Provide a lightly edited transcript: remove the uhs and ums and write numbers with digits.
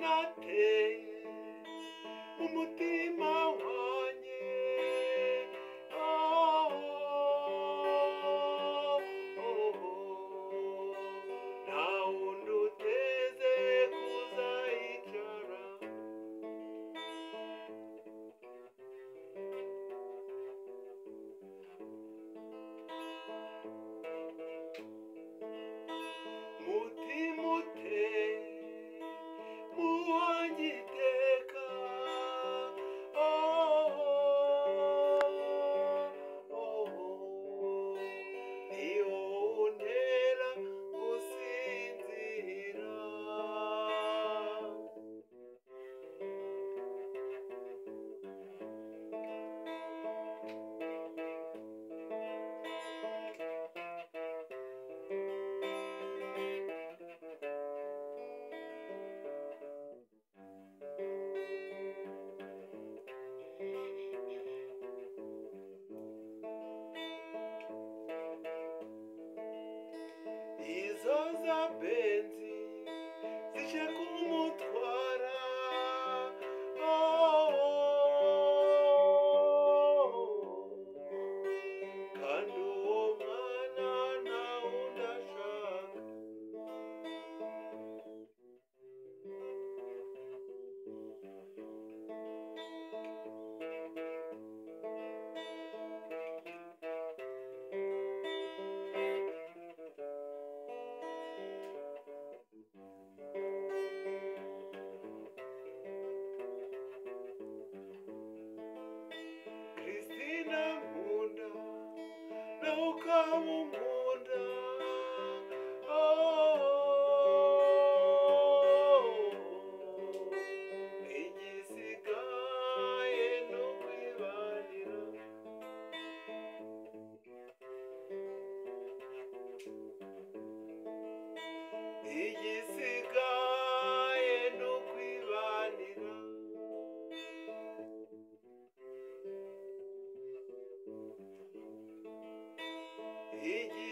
nateye umutima wanjye nta wundi uteze kuzayicara mutima uteye muwanjye iteka niwo untera gusinzira izo za benzi zije kumutwara kandi uwo mwana ntawundi ashaka Kristina nkunda nawe ukaba unkunda igisigaye ni ukwibanira igisigaye ni ukwibanira igisigaye